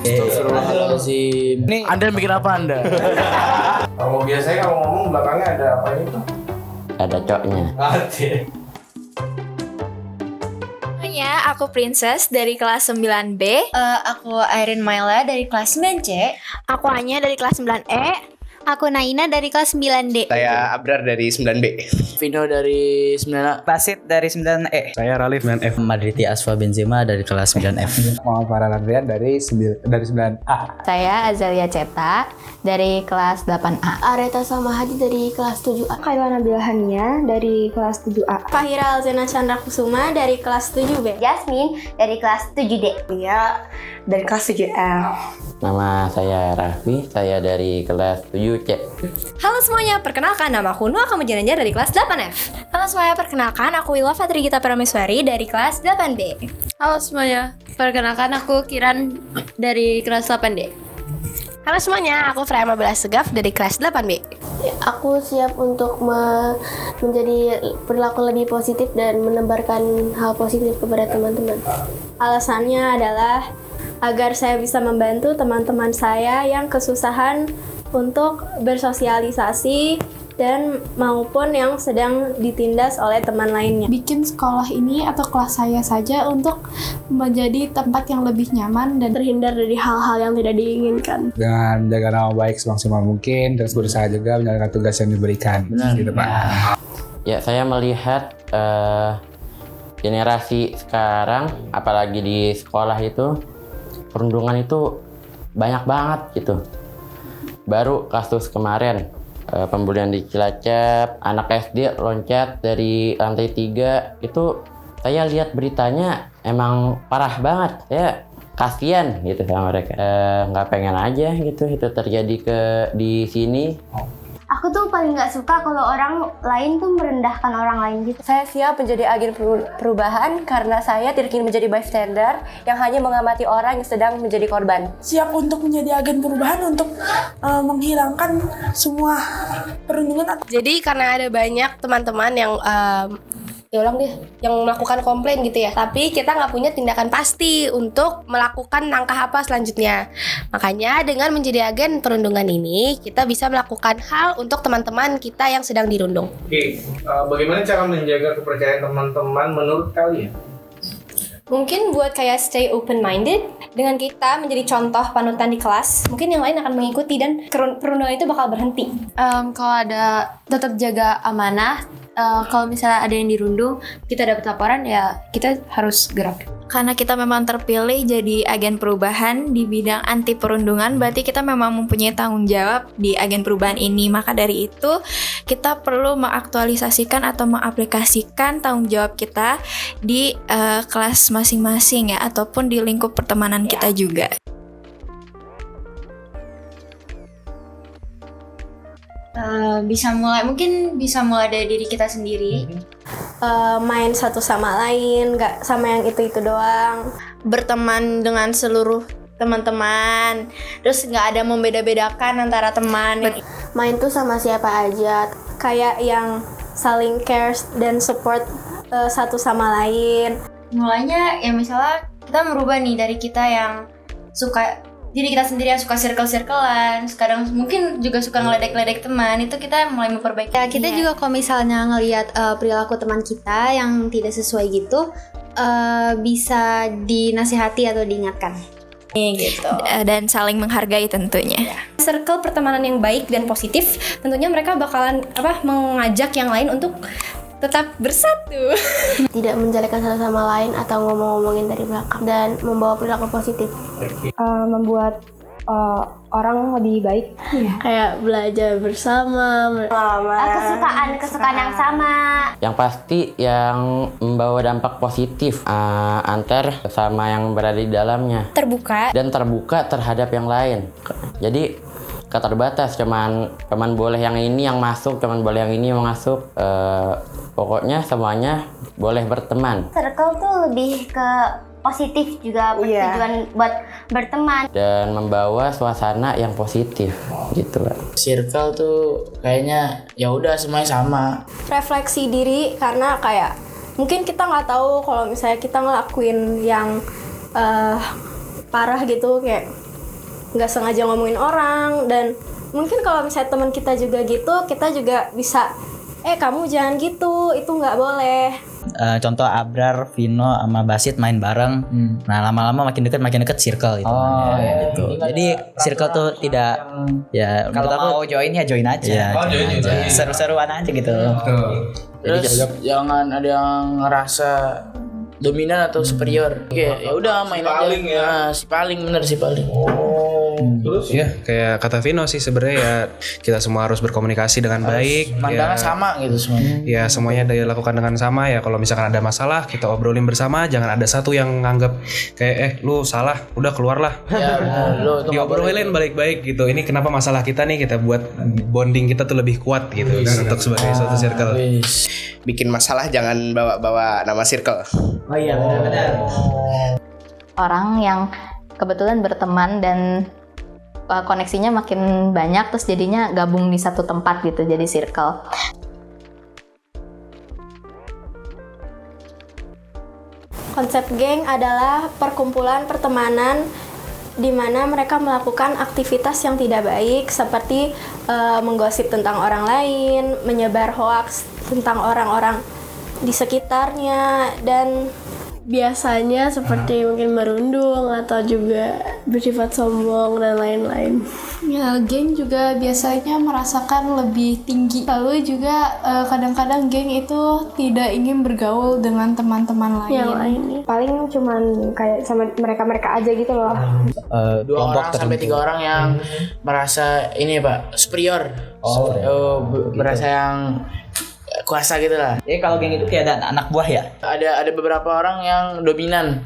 Astagfirullahaladzim. Nih, Anda bikin apa Anda? Kalau biasanya kalau ngomong belakangnya ada apa itu? Ada coknya. Aku Princess dari kelas 9B. Aku Irene Maila dari kelas 9C. Aku Anya dari kelas 9E. Aku Naina dari kelas 9D. Saya Abrar dari 9B. Vino dari 9A. Basit dari 9E. Saya Ralif 9F. Madriti Asfa Benzema dari kelas 9F. Muhammad Farhan Andrian dari 9A. Saya Azalia Ceta dari kelas 8A. Areta Samahadi dari kelas 7A. Kaila Nabila Hania dari kelas 7A. Fahira Alzena Chandra Kusuma dari kelas 7B. Jasmine dari kelas 7D. Lia dari kelas 7F. Nama saya Raffi, saya dari kelas 7C. Halo semuanya, perkenalkan nama aku Noah Kamujananjar dari kelas 8F. Halo semuanya, perkenalkan aku Wilwa Fatri Gita Parameswari dari kelas 8B. Halo semuanya, perkenalkan aku Kiran dari kelas 8D. Halo semuanya, aku Freya Mabela Segaf dari kelas 8B. Aku siap untuk menjadi perilaku lebih positif dan menebarkan hal positif kepada teman-teman. Alasannya adalah agar saya bisa membantu teman-teman saya yang kesusahan untuk bersosialisasi dan maupun yang sedang ditindas oleh teman lainnya. Bikin sekolah ini atau kelas saya saja untuk menjadi tempat yang lebih nyaman dan terhindar dari hal-hal yang tidak diinginkan. Dengan jaga nama baik semaksimal mungkin, terus berusaha juga menjalankan tugas yang diberikan. Benar. Gitu, Pak. Ya, saya melihat generasi sekarang, apalagi di sekolah itu, perundungan itu banyak banget gitu. Baru kasus kemarin, pembulian di Cilacap, anak SD loncat dari lantai 3, itu saya lihat beritanya emang parah banget. Ya kasihan gitu sama mereka. Nggak pengen aja gitu itu terjadi di sini. Aku tuh paling gak suka kalau orang lain tuh merendahkan orang lain gitu. Saya siap menjadi agen perubahan karena saya tidak ingin menjadi bystander yang hanya mengamati orang yang sedang menjadi korban. siap untuk menjadi agen perubahan untuk menghilangkan semua perundungan. Jadi karena ada banyak teman-teman yang yang melakukan komplain gitu ya, tapi kita nggak punya tindakan pasti untuk melakukan langkah apa selanjutnya. Makanya dengan menjadi agen perundungan ini, kita bisa melakukan hal untuk teman-teman kita yang sedang dirundung. Oke, bagaimana cara menjaga kepercayaan teman-teman menurut kalian? Mungkin buat kayak stay open-minded, dengan kita menjadi contoh panutan di kelas, mungkin yang lain akan mengikuti dan perundungan itu bakal berhenti. Kalau ada tetap jaga amanah. Kalau misalnya ada yang dirundung, kita dapat laporan ya kita harus gerak. Karena kita memang terpilih jadi agen perubahan di bidang anti perundungan, berarti kita memang mempunyai tanggung jawab di agen perubahan ini. Maka dari itu, kita perlu mengaktualisasikan atau mengaplikasikan tanggung jawab kita di kelas masing-masing ya, ataupun di lingkup pertemanan kita juga. Mungkin bisa mulai dari diri kita sendiri. Main satu sama lain, gak sama yang itu-itu doang. Berteman dengan seluruh teman-teman, terus gak ada membeda-bedakan antara teman. Main tuh sama siapa aja, Kayak yang saling cares dan support satu sama lain. Mulainya ya misalnya kita merubah nih dari kita yang suka diri kita sendiri yang suka circle-circlean, kadang mungkin juga suka ngeledek-ledek teman, itu kita mulai memperbaiki. Ya, kita juga kalau misalnya ngelihat perilaku teman kita yang tidak sesuai gitu, bisa dinasihati atau diingatkan. Gitu. Dan saling menghargai tentunya. Circle pertemanan yang baik dan positif, tentunya mereka bakalan mengajak yang lain untuk tetap bersatu. tidak menjelekan satu sama lain atau ngomong-ngomongin dari belakang, dan membawa perilaku positif. Membuat orang lebih baik. Kayak belajar bersama, Kesukaan yang sama. Yang pasti yang membawa dampak positif antar sesama yang berada di dalamnya. Terbuka terhadap yang lain. Jadi keterbatas, cuman boleh yang ini yang masuk, cuman boleh yang ini yang masuk. Pokoknya semuanya boleh berteman. Circle tuh lebih ke positif juga, bertujuan buat berteman Dan membawa suasana yang positif gitu lah. Circle tuh kayaknya ya udah semuanya sama. refleksi diri, karena kayak mungkin kita nggak tahu kalau misalnya kita ngelakuin yang parah gitu, kayak nggak sengaja ngomongin orang, dan mungkin kalau misalnya teman kita juga gitu, kita juga bisa kamu jangan gitu, itu nggak boleh. Contoh Abrar, Vino sama Basit main bareng. Nah, lama-lama makin dekat circle gitu. Gitu. Jadi circle tuh tidak kalau mau join ya join aja. Ya, join aja. Seru-seruan aja gitu. Terus jangan ada yang ngerasa dominan atau superior. Oke, ya udah main aja. Nah, si paling bener si paling. Terus? Ya kayak kata Vino sih sebenarnya ya kita semua harus berkomunikasi dengan baik. Mandangnya sama gitu semuanya. Ya semuanya dilakukan dengan sama ya. Kalau misalkan ada masalah kita obrolin bersama. Jangan ada satu yang nganggap kayak lu salah, udah keluarlah. Ya benar. Diobrolin baik-baik gitu. Ini kenapa masalah kita nih, kita buat bonding kita tuh lebih kuat gitu untuk sebagai suatu circle. Bikin masalah jangan bawa nama circle. Oh iya benar. Orang yang kebetulan berteman dan koneksinya makin banyak, terus jadinya gabung di satu tempat gitu, jadi circle. Konsep geng adalah perkumpulan pertemanan di mana mereka melakukan aktivitas yang tidak baik seperti menggosip tentang orang lain, menyebar hoaks tentang orang-orang di sekitarnya, dan biasanya seperti mungkin merundung atau juga bersifat sombong dan lain-lain. Ya, geng juga biasanya merasakan lebih tinggi. Lalu juga kadang-kadang geng itu tidak ingin bergaul dengan teman-teman lain. Yang lainnya. Paling cuman kayak sama mereka-mereka aja gitu loh. 2 orang sampai 3 orang yang merasa ini Pak, superior. Merasa yang kuasa gitu lah. Jadi kalau geng itu kayak ada anak buah ya? Ada beberapa orang yang dominan.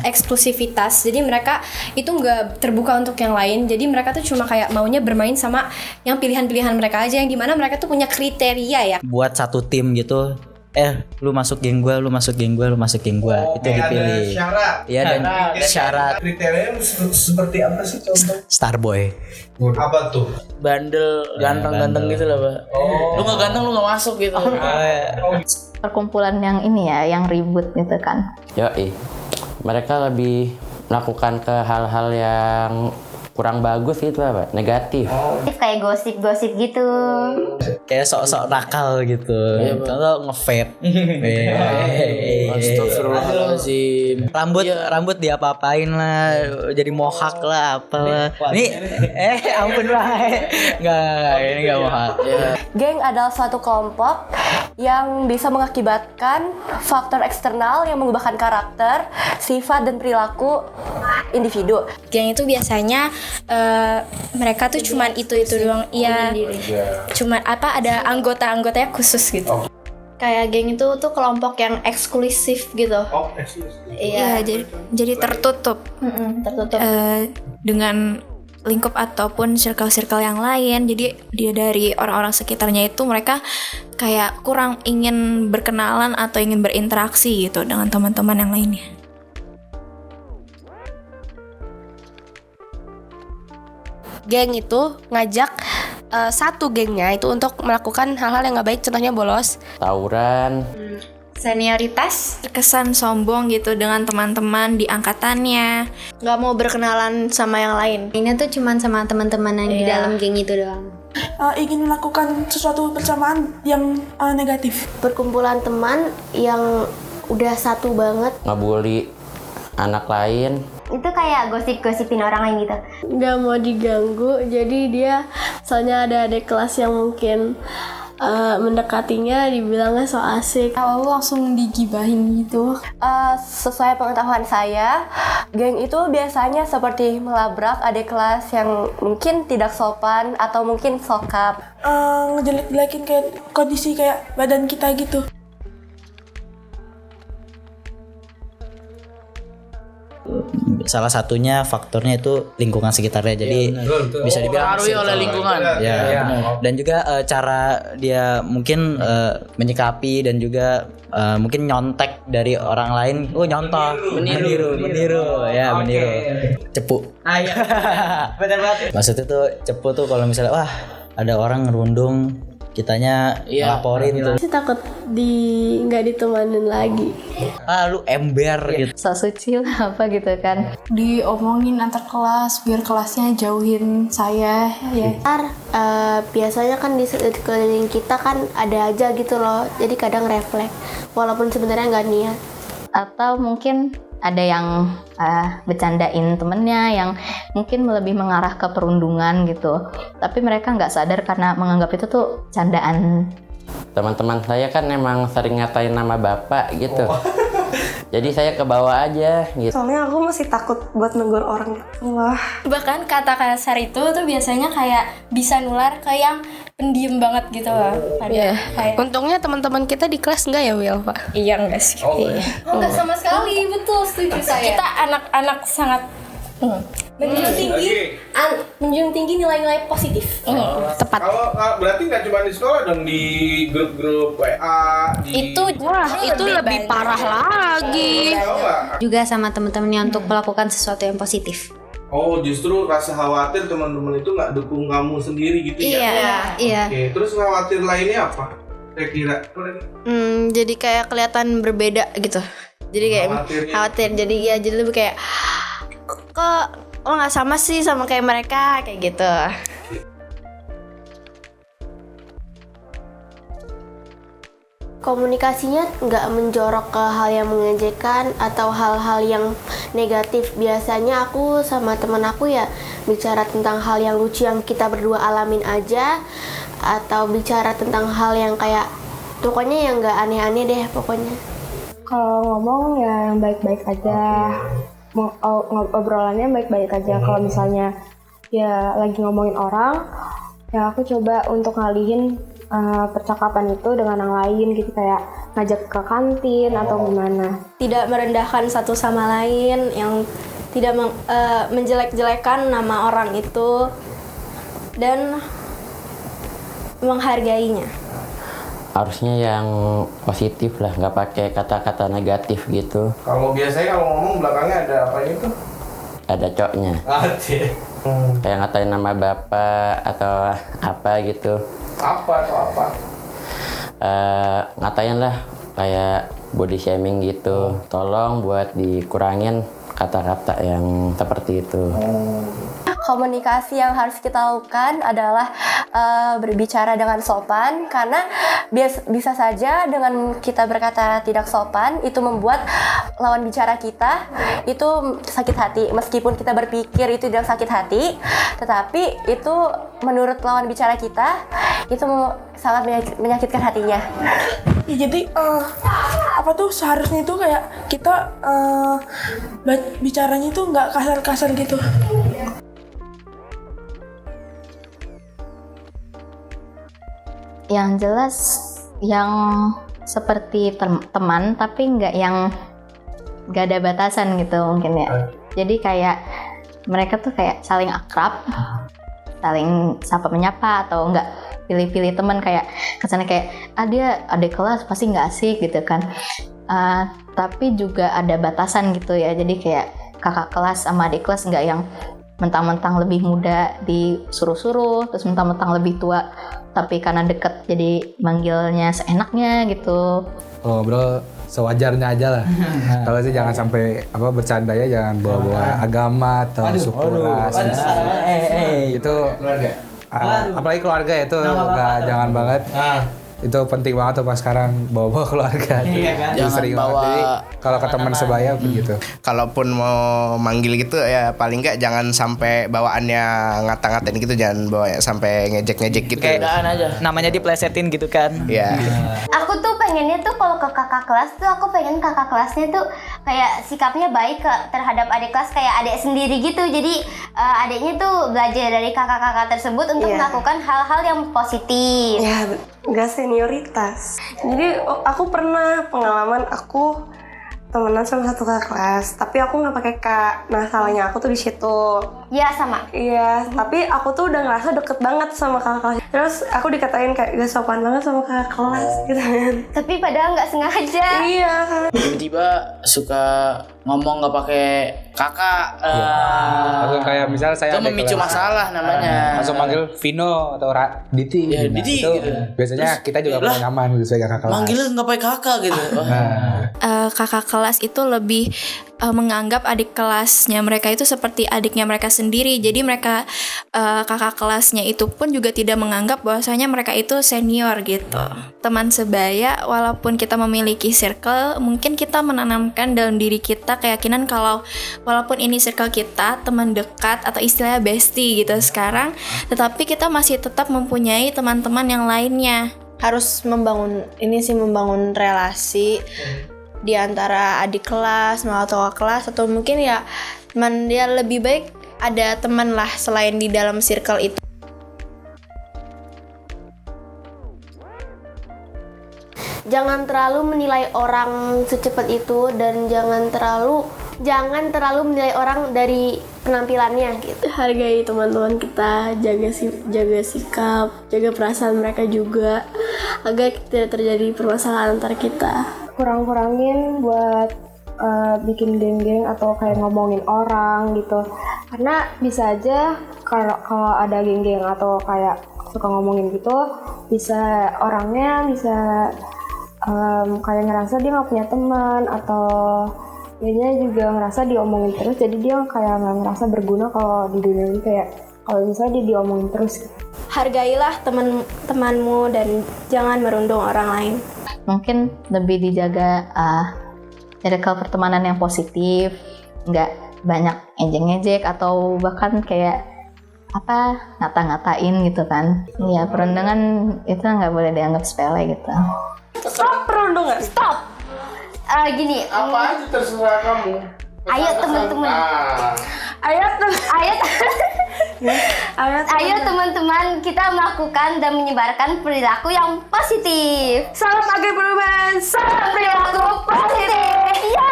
Eksklusivitas. Jadi mereka itu nggak terbuka untuk yang lain. Jadi mereka tuh cuma kayak maunya bermain sama yang pilihan-pilihan mereka aja, yang dimana mereka tuh punya kriteria ya. Buat satu tim gitu. Lu masuk geng gue, lu masuk geng gue, lu masuk geng gue. Itu dipilih. Ada syarat. Iya, dan syarat. Kriteria seperti apa sih contoh? Starboy. Apa tuh? Bandel, ganteng-ganteng gitu lah Pak. Lu gak ganteng lu gak masuk gitu. Perkumpulan yang ini ya, yang ribut gitu kan. Yoi, mereka lebih melakukan ke hal-hal yang kurang bagus gitu Pak, negatif. Kayak gosip-gosip gitu. Kayak sok-sok nakal gitu. Contoh nge-vape. Astagfirullahaladzim. Rambut diapa-apain lah, jadi mohak lah apalah. Ini ampun banget. Enggak, ini enggak mohak. Geng adalah suatu kelompok yang bisa mengakibatkan faktor eksternal yang mengubahkan karakter, sifat dan perilaku individu. Geng itu biasanya mereka tuh cuman itu doang. Iya. Cuman ada anggota-anggotanya khusus gitu. Kayak geng itu tuh kelompok yang eksklusif gitu. Iya, jadi tertutup. Tertutup. Dengan lingkup ataupun circle-circle yang lain. Jadi dia dari orang-orang sekitarnya itu mereka kayak kurang ingin berkenalan atau ingin berinteraksi gitu dengan teman-teman yang lainnya. Geng itu ngajak satu gengnya itu untuk melakukan hal-hal yang gak baik, contohnya bolos, tawuran, senioritas, terkesan sombong gitu dengan teman-teman di angkatannya, nggak mau berkenalan sama yang lain. Ini tuh cuman sama teman-teman yang di dalam geng itu doang. Ingin melakukan sesuatu bersamaan yang negatif. Perkumpulan teman yang udah satu banget, ngebully anak lain. Itu kayak gosip-gosipin orang lain gitu. Nggak mau diganggu, jadi dia soalnya ada adik kelas yang mungkin mendekatinya dibilangnya so asik, lalu langsung digibahin gitu. Sesuai pengetahuan saya, geng itu biasanya seperti melabrak adik kelas yang mungkin tidak sopan atau mungkin sokap, ngejelek-jelekin kayak kondisi kayak badan kita gitu. Salah satunya faktornya itu lingkungan sekitarnya. Jadi bisa dibilang dipengaruhi oleh lingkungan. Ya. Dan juga cara dia mungkin menyikapi dan juga mungkin nyontek dari orang lain. Meniru. Ya, meniru. Cepu. Iya. Benar banget. Maksudnya tuh cepu tuh kalau misalnya wah ada orang ngerundung, kitanya ngelaporin gitu. Sih takut nggak ditemanin lagi. Lu ember gitu. So suci lah apa gitu kan. Diomongin antar kelas biar kelasnya jauhin saya ya. Biasanya kan di sekeliling kita kan ada aja gitu loh. Jadi kadang refleks walaupun sebenarnya nggak niat. Atau mungkin ada yang bercandain temennya yang mungkin lebih mengarah ke perundungan gitu, tapi mereka nggak sadar karena menganggap itu tuh candaan. Teman-teman saya kan emang sering ngatain nama bapak gitu. Jadi saya ke bawah aja gitu. Soalnya aku masih takut buat negur orang. Wah. Bahkan kata kasar itu tuh biasanya kayak bisa nular ke yang pendiam banget gitu loh. Kayak Untungnya teman-teman kita di kelas enggak ya, Wil, Pak? iya enggak sih? Enggak sama sekali, betul setuju saya. Kita anak-anak sangat Menjunjung tinggi nilai-nilai positif. Tepat. Kalau berarti nggak cuma di sekolah dong, di grup-grup WA. itu lebih parah lagi. Juga sama teman-temannya untuk melakukan sesuatu yang positif. Oh, justru rasa khawatir teman-teman itu nggak dukung kamu sendiri gitu ya? Iya. Oke, terus khawatir lainnya apa? Kira-kira? Jadi kayak kelihatan berbeda gitu. Jadi kayak khawatir. Jadi lebih kayak kok lo nggak sama sih sama kayak mereka kayak gitu. Komunikasinya nggak menjorok ke hal yang mengejekkan atau hal-hal yang negatif. Biasanya aku sama temen aku ya bicara tentang hal yang lucu yang kita berdua alamin aja, atau bicara tentang hal yang kayak pokoknya yang nggak aneh-aneh deh pokoknya. Kalau ngomong ya yang baik-baik aja, obrolannya baik-baik aja. Kalau misalnya ya lagi ngomongin orang, ya aku coba untuk ngalihin percakapan itu dengan yang lain gitu, kayak ngajak ke kantin atau gimana. Tidak merendahkan satu sama lain, yang tidak menjelek-jelekan nama orang itu, dan menghargainya. Harusnya yang positif lah, nggak pakai kata-kata negatif gitu. Kalau biasanya kalau ngomong belakangnya ada apa itu? Ada coknya. Kayak ngatain nama bapak atau apa gitu. Apa atau apa? Ngatain lah kayak body shaming gitu. Tolong buat dikurangin kata-kata yang seperti itu. Komunikasi yang harus kita lakukan adalah berbicara dengan sopan, karena bisa saja dengan kita berkata tidak sopan itu membuat lawan bicara kita itu sakit hati. Meskipun kita berpikir itu tidak sakit hati, tetapi itu menurut lawan bicara kita itu sangat menyakitkan hatinya. Ya, jadi seharusnya itu kayak kita bicaranya itu nggak kasar-kasar gitu. Yang jelas yang seperti teman tapi nggak yang nggak ada batasan gitu mungkin ya. Jadi kayak mereka tuh kayak saling akrab, saling sapa menyapa, atau nggak pilih-pilih teman kayak kesannya kayak dia adik kelas pasti nggak asik gitu kan. Tapi juga ada batasan gitu ya. Jadi kayak kakak kelas sama adik kelas nggak yang mentang-mentang lebih muda disuruh-suruh, terus mentang-mentang lebih tua tapi karena deket jadi manggilnya seenaknya gitu. Ngobrol sewajarnya aja lah. Kalau sih jangan sampai bercanda ya, jangan bawa-bawa agama atau suku ras. Itu apalagi keluarga ya, itu jangan banget. Itu penting banget tuh pas sekarang bawa keluarga. Jangan sering bawa. Jadi kalau ke teman sebaya begitu. Kalaupun mau manggil gitu ya paling nggak jangan sampai bawaannya ngata-ngatain gitu, jangan bawa sampai ngejek-ngejek gitu. Kayak namanya diplesetin gitu kan. Iya. Aku tuh pengennya tuh kalau ke kakak kelas tuh aku pengen kakak kelasnya tuh kayak sikapnya baik terhadap adik kelas kayak adik sendiri gitu. Jadi adiknya tuh belajar dari kakak-kakak tersebut untuk melakukan hal-hal yang positif. Ya, nggak senioritas. Jadi aku pernah pengalaman aku temenan sama satu kakak kelas, tapi aku nggak pakai kak. Nah salahnya aku tuh di situ. Ya sama. Iya, tapi aku tuh udah ngerasa deket banget sama kakak kelas. Terus aku dikatain kayak gak sopan banget sama kakak kelas gitu kan. Tapi padahal nggak sengaja. Iya. Tiba-tiba suka ngomong nggak pakai kakak. Langsung kayak misalnya saya Itu ada memicu kelas, masalah namanya. langsung manggil Vino atau Diti. Ya, Nah, Diti itu gitu. biasanya kita juga lah, kurang nyaman gitu sebagai kakak kelas. Manggilnya nggak pakai kakak gitu. Kakak kelas itu lebih menganggap adik kelasnya mereka itu seperti adiknya mereka sendiri. Jadi mereka kakak kelasnya itu pun juga tidak menganggap bahwasanya mereka itu senior gitu. Teman sebaya, walaupun kita memiliki circle, mungkin kita menanamkan dalam diri kita keyakinan kalau walaupun ini circle kita, teman dekat atau istilahnya bestie gitu sekarang, tetapi kita masih tetap mempunyai teman-teman yang lainnya. Harus membangun relasi di antara adik kelas atau kakak kelas, atau mungkin ya teman dia lebih baik ada teman lah selain di dalam circle itu. Jangan terlalu menilai orang secepat itu, dan jangan terlalu menilai orang dari penampilannya gitu. Hargai teman-teman kita, jaga sikap, jaga perasaan mereka juga, agar tidak terjadi permasalahan antar kita. Kurang-kurangin buat bikin geng-geng atau kayak ngomongin orang gitu, karena bisa aja kalau ada geng-geng atau kayak suka ngomongin gitu, bisa orangnya kayak ngerasa dia nggak punya teman, atau dianya juga ngerasa diomongin terus, jadi dia kayak nggak ngerasa berguna kalau di dunia ini, kayak kalau misalnya dia diomongin terus. Hargailah teman-temanmu dan jangan merundung orang lain. Mungkin lebih dijaga circle pertemanan yang positif, nggak banyak ejek-ejek atau bahkan kayak ngata-ngatain gitu kan. Iya, perundungan itu nggak boleh dianggap sepele gitu. Stop perundungan, stop. Gini. Apa aja terserah kamu. Ayo teman-teman. Ayo teman-teman, kita melakukan dan menyebarkan perilaku yang positif. Salam agen perubahan, Salam perilaku positif. Ya.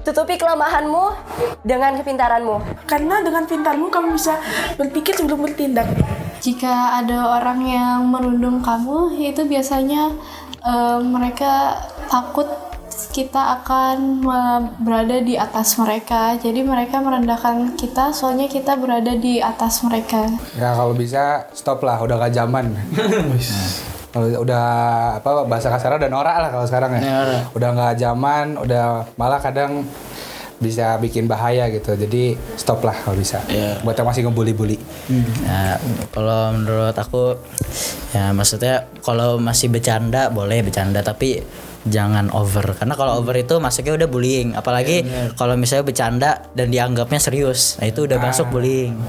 Tutupi kelemahanmu dengan kepintaranmu. Karena dengan pintarmu kamu bisa berpikir sebelum bertindak. Jika ada orang yang merundung kamu, itu biasanya mereka takut kita akan berada di atas mereka. Jadi mereka merendahkan kita, soalnya kita berada di atas mereka. Ya kalau bisa stop lah, udah gak zaman. Kalau udah bahasa kasarnya udah norak lah kalau sekarang ya. Udah nggak zaman, udah malah kadang bisa bikin bahaya gitu. Jadi stop lah kalau bisa. Buat yang masih ngebully-bully. Nah, kalau menurut aku ya maksudnya kalau masih bercanda boleh bercanda, tapi jangan over, karena kalau over itu masuknya udah bullying, apalagi kalau misalnya bercanda dan dianggapnya serius, nah itu udah masuk bullying.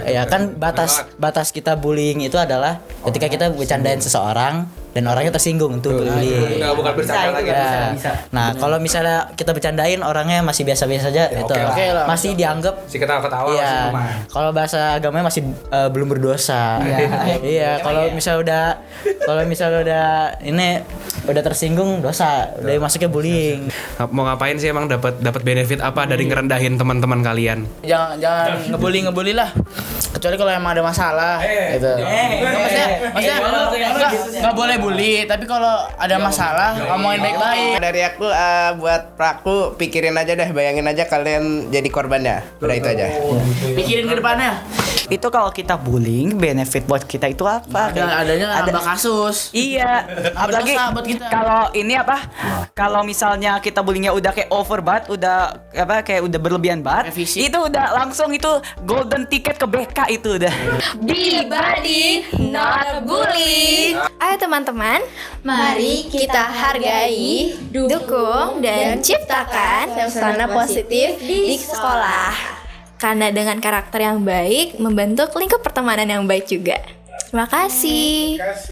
Ya kan batas kita bullying itu adalah ketika kita bercandain seseorang dan orangnya tersinggung tuh bullying. Bukan bercanda lagi. Bisa. Nah kalau misalnya kita bercandain orangnya masih biasa-biasa aja, itu masih dianggap si ketawa-ketawa. Iya. Kalau bahasa agamanya masih belum berdosa. Iya. Kalau misalnya udah ini udah tersinggung dosa, udah masuknya bullying. Mau ngapain sih emang dapat benefit apa dari ngerendahin teman-teman kalian? Jangan ngebully lah. Kecuali kalau emang ada masalah gitu. Maksudnya nggak boleh bully, tapi kalau ada masalah ngomongin baik-baik. Dari aku buat praku, pikirin aja deh, bayangin aja kalian jadi korbannya. Udah itu aja. Pikirin ke depannya. Itu kalau kita bullying, benefit buat kita itu apa? Adanya nambah kasus. Iya. Apalagi kalau ini kalau misalnya kita bullyingnya udah kayak over banget, udah kayak udah berlebihan banget, itu udah langsung itu golden ticket ke BK itu udah. Be buddy, not bully. Ayo teman-teman, Mari kita hargai, dukung, dan ciptakan suasana positif di sekolah. Karena dengan karakter yang baik, membentuk lingkup pertemanan yang baik juga. Terima kasih.